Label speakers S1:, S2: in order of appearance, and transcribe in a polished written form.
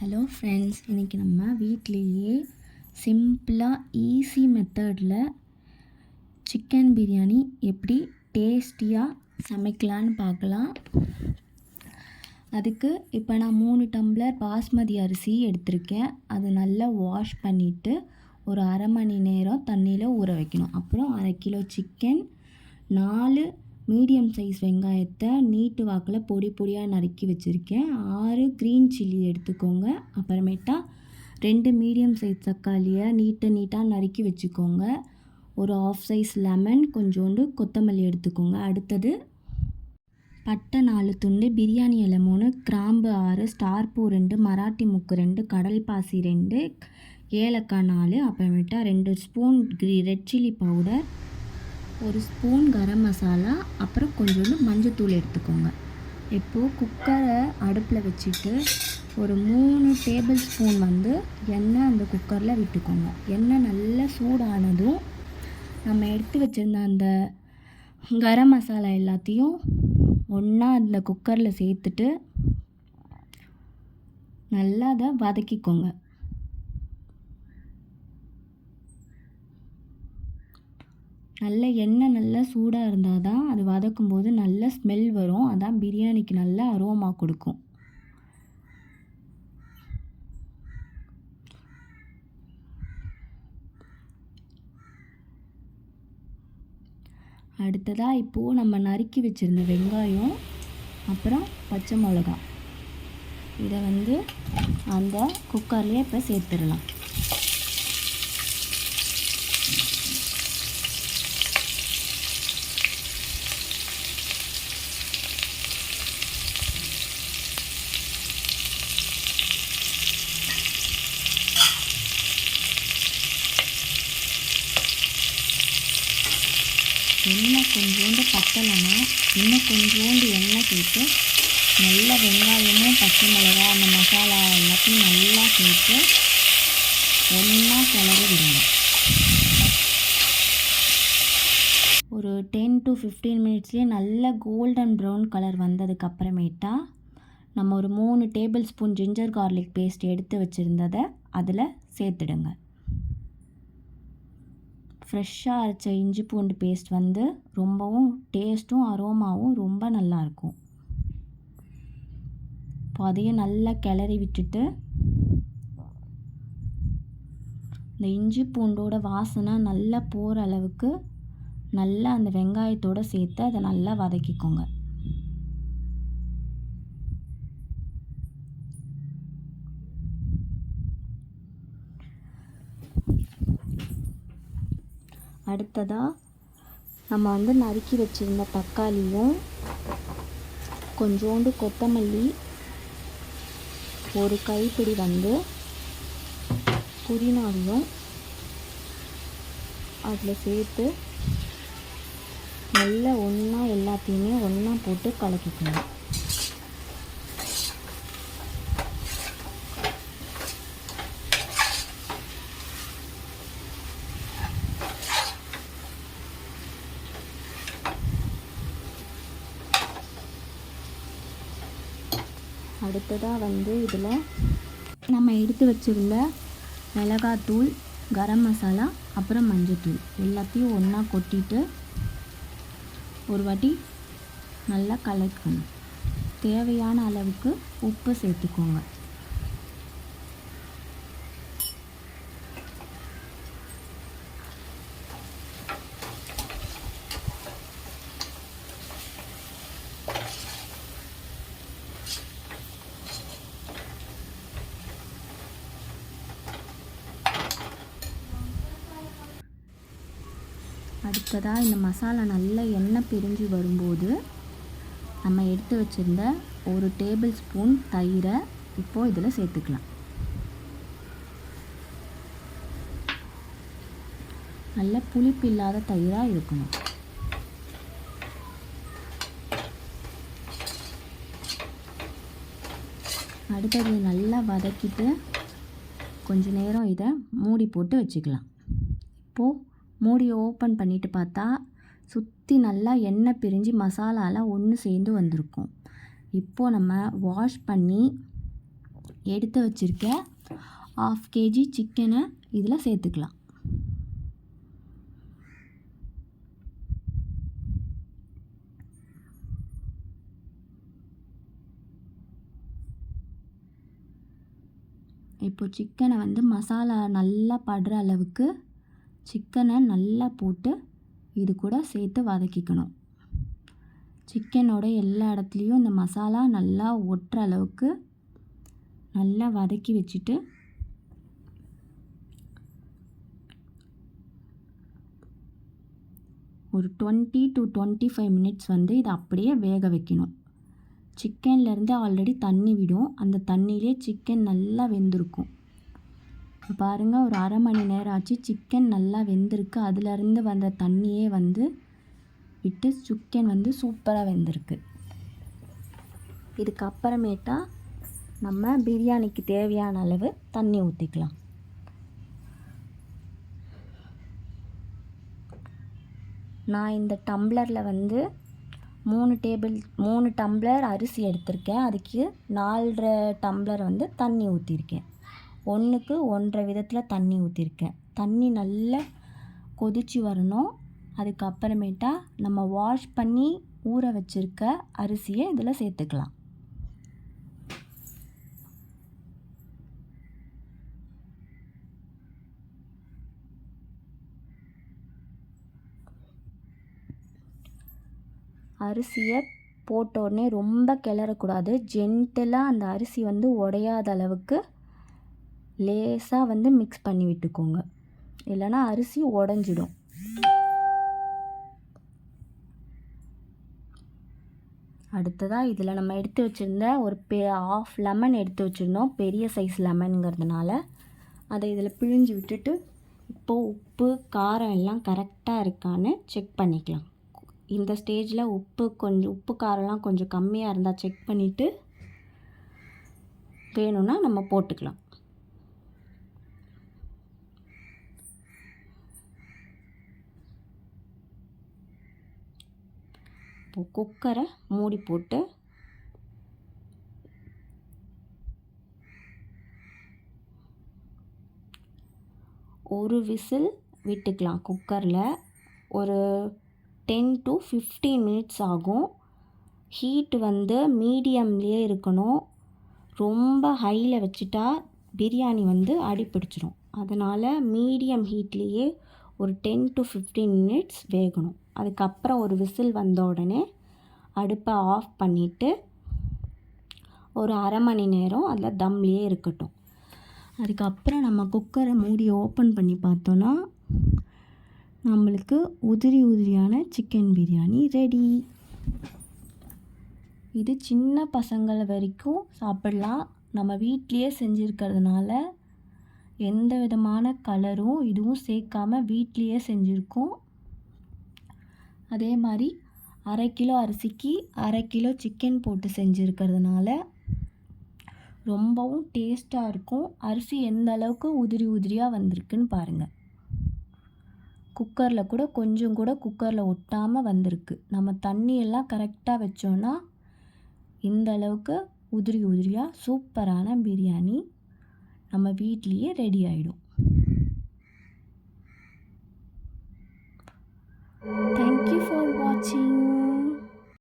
S1: Hello friends, இன்றைக்கி நம்ம வீட்லேயே சிம்பிளாக ஈஸி மெத்தடில் சிக்கன் பிரியாணி எப்படி டேஸ்டியாக சமைக்கலான்னு பார்க்கலாம். அதுக்கு இப்போ நான் 3 டம்ளர் பாஸ்மதி அரிசி எடுத்திருக்கேன். அது நல்லா வாஷ் பண்ணிவிட்டு ஒரு அரை மணி நேரம் தண்ணியில் ஊற வைக்கணும். அப்புறம் 1/2 கிலோ சிக்கன், 4 மீடியம் சைஸ் வெங்காயத்தை நீட்டு வாக்கில் பொடி பொடியாக நறுக்கி வச்சுருக்கேன். 6 க்ரீன் சில்லி எடுத்துக்கோங்க. அப்புறமேட்டா 2 மீடியம் சைஸ் தக்காளியை நீட்டாக நறுக்கி வச்சுக்கோங்க. ஒரு ஆஃப் சைஸ் லெமன், கொஞ்சோண்டு கொத்தமல்லி எடுத்துக்கோங்க. அடுத்தது பட்டை 4 துண்டு, பிரியாணி இலை 3, கிராம்பு 6, ஸ்டார் பூ 2, மராட்டி முக்கு 2, கடல் பாசி 2, ஏலக்காய் 4, அப்புறமேட்டா 2 spoon red chilli powder, 1 spoon garam masala, அப்புறம் கொஞ்சோண்டு மஞ்சத்தூள் எடுத்துக்கோங்க. இப்போது குக்கரை அடுப்பில் வச்சுட்டு ஒரு 3 டேபிள் ஸ்பூன் எண்ணெய் அந்த குக்கரில் விட்டுக்கோங்க. எண்ணெய் நல்லா சூடானதும் நம்ம எடுத்து வச்சுருந்த அந்த கரம் மசாலா எல்லாத்தையும் ஒன்றா அந்த குக்கரில் சேர்த்துட்டு நல்லா அதை வதக்கிக்கோங்க. நல்ல எண்ணெய் நல்லா சூடாக இருந்தால் தான் அது வதக்கும்போது நல்ல ஸ்மெல் வரும். அதான் பிரியாணிக்கு நல்ல அரோமா கொடுக்கும். அடுத்ததாக இப்போது நம்ம நறுக்கி வச்சுருந்த வெங்காயம், அப்புறம் பச்சை மிளகாய், இதை அந்த குக்கர்லேயே இப்போ சேர்த்துடலாம். எண்ணெய் கொஞ்சோண்டு பத்தலைன்னா இன்னும் கொஞ்சோண்டு எண்ணெய் சேர்த்து நல்லா வெங்காயமும் பச்சை மிளகாய் அந்த மசாலா எல்லாத்தையும் நல்லா சேர்த்து ஒன்றா கிளறி விடுங்க. ஒரு 10 to 15 மினிட்ஸ்லேயே நல்ல கோல்டன் ப்ரௌன் கலர் வந்ததுக்கு அப்புறமேட்டா நம்ம ஒரு 3 tablespoon ginger garlic paste எடுத்து வச்சுருந்ததை அதில் சேர்த்துடுங்க. ஃப்ரெஷ்ஷாக அரைச்ச இஞ்சி பூண்டு பேஸ்ட் ரொம்பவும் டேஸ்ட்டும் அரோமாவும் ரொம்ப நல்லாயிருக்கும். இப்போ அதையும் நல்லா கிளறி விட்டுட்டு இந்த இஞ்சி பூண்டோட வாசனை நல்லா போகிற அளவுக்கு நல்லா அந்த வெங்காயத்தோடு சேர்த்து அதை நல்லா வதக்கிக்கோங்க. அடுத்ததாக நம்ம நறுக்கி வச்சுருந்த தக்காளியும், கொஞ்சோண்டு கொத்தமல்லி, ஒரு கைப்பிடி புதினாவையும் அதில் சேர்த்து நல்லா ஒன்றா எல்லாத்தையுமே ஒன்றா போட்டு கலக்கிக்கணும். அடுத்ததாக இதில் நம்ம எடுத்து வச்சுருந்த மிளகாத்தூள், கரம் மசாலா, அப்புறம் மஞ்சத்தூள் எல்லாத்தையும் ஒன்றா கொட்டிட்டு ஒரு வாட்டி நல்லா கலக்கணும். தேவையான அளவுக்கு உப்பு சேர்த்துக்கோங்க. அடுத்ததாக இந்த மசாலா நல்லா எண்ணெய் பிரிஞ்சு வரும்போது நம்ம எடுத்து வச்சுருந்த 1 டேபிள் ஸ்பூன் தயிரை இப்போது இதில் சேர்த்துக்கலாம். நல்ல புளிப்பு இல்லாத தயிராக இருக்கணும். அடுத்தது நல்லா வதக்கிட்டு கொஞ்ச நேரம் இதை மூடி போட்டு வச்சுக்கலாம். இப்போது மூடியை ஓப்பன் பண்ணிவிட்டு பார்த்தா சுற்றி நல்லா எண்ணெய் பிரிஞ்சு மசாலாலாம் ஒன்று சேர்ந்து வந்திருக்கும். இப்போது நம்ம வாஷ் பண்ணி எடுத்து வச்சுருக்க 1/2 kg சிக்கனை இதில் சேர்த்துக்கலாம். இப்போ சிக்கனை வந்து மசாலா நல்லா படுற அளவுக்கு சிக்கனை நல்லா போட்டு இது கூட சேர்த்து வதக்கிக்கணும். சிக்கனோட எல்லா இடத்துலையும் இந்த மசாலா நல்லா ஒட்டுற அளவுக்கு நல்லா வதக்கி வச்சுட்டு ஒரு 20 to 25 மினிட்ஸ் வந்து இதை அப்படியே வேக வைக்கணும். சிக்கன்லேருந்து ஆல்ரெடி தண்ணி விடும், அந்த தண்ணியிலே சிக்கன் நல்லா வெந்திருக்கும். இப்போ பாருங்கள், ஒரு அரை மணி நேரம் ஆச்சு, சிக்கன் நல்லா வெந்திருக்கு. அதிலேருந்து வந்த தண்ணியே வந்து விட்டு சிக்கன் வந்து சூப்பராக வெந்திருக்கு. இதுக்கப்புறமேட்டா நம்ம பிரியாணிக்கு தேவையான அளவு தண்ணி ஊற்றிக்கலாம். நான் இந்த டம்ளரில் வந்து 3 டம்ளர் அரிசி எடுத்திருக்கேன். அதுக்கு 4.5 டம்ளர் வந்து தண்ணி ஊற்றிருக்கேன். 1க்கு 1.5 விதத்தில் தண்ணி ஊற்றிருக்கேன். தண்ணி நல்லா கொதித்து வரணும். அதுக்கப்புறமேட்டா நம்ம வாஷ் பண்ணி ஊற வச்சுருக்க அரிசியை இதில் சேர்த்துக்கலாம். அரிசியை போட்ட உடனே ரொம்ப கிளறக்கூடாது. ஜென்டலாக அந்த அரிசி வந்து உடையாத அளவுக்கு லேசாக வந்து மிக்ஸ் பண்ணி விட்டுக்கோங்க, இல்லைன்னா அரிசி உடஞ்சிடும். அடுத்ததாக இதில் நம்ம எடுத்து வச்சுருந்த ஒரு 1/2 லெமன் எடுத்து வச்சுருந்தோம், பெரிய சைஸ் லெமனுங்கிறதுனால அதை இதில் பிழிஞ்சு விட்டுட்டு இப்போது உப்பு காரம் எல்லாம் கரெக்டாக இருக்கான்னு செக் பண்ணிக்கலாம். இந்த ஸ்டேஜில் உப்பு காரம்லாம் கொஞ்சம் கம்மியாக இருந்தால் செக் பண்ணிவிட்டு வேணும்னா நம்ம போட்டுக்கலாம். இப்போ குக்கரை மூடி போட்டு ஒரு விசில் விட்டுக்கலாம். குக்கரில் ஒரு 10 to 15 மினிட்ஸ் ஆகும். ஹீட் வந்து மீடியம்லேயே இருக்கணும். ரொம்ப ஹையில் வச்சுட்டா பிரியாணி வந்து அடிப்பிடிச்சிடும். அதனால் மீடியம் ஹீட்லேயே ஒரு 10 to 15 மினிட்ஸ் வேகணும். அதுக்கப்புறம் ஒரு விசில் வந்த உடனே அடுப்பை ஆஃப் பண்ணிவிட்டு ஒரு அரை மணி நேரம் அதில் தம்லேயே இருக்கட்டும். அதுக்கப்புறம் நம்ம குக்கரை மூடி ஓப்பன் பண்ணி பார்த்தோன்னா நம்மளுக்கு உதிரியான சிக்கன் பிரியாணி ரெடி. இது சின்ன பசங்கள் வரைக்கும் சாப்பிடலாம். நம்ம வீட்லேயே செஞ்சுருக்கிறதுனால எந்த விதமான கலரும் இதுவும் சேர்க்காம வீட்லேயே செஞ்சுருக்கோம். அதே மாதிரி 1/2 கிலோ அரிசிக்கு 1/2 கிலோ சிக்கன் போட்டு செஞ்சுருக்கிறதுனால ரொம்பவும் டேஸ்ட்டாக இருக்கும். அரிசி எந்த அளவுக்கு உதிரியாக வந்திருக்குன்னு பாருங்கள். குக்கரில் கூட கொஞ்சம் கூட குக்கரில் ஒட்டாமல் வந்திருக்கு. நம்ம தண்ணியெல்லாம் கரெக்டாக வச்சோன்னா இந்த அளவுக்கு உதிரியாக சூப்பரான பிரியாணி நம்ம வீட்லேயே ரெடி ஆகிடும். Thank you for watching.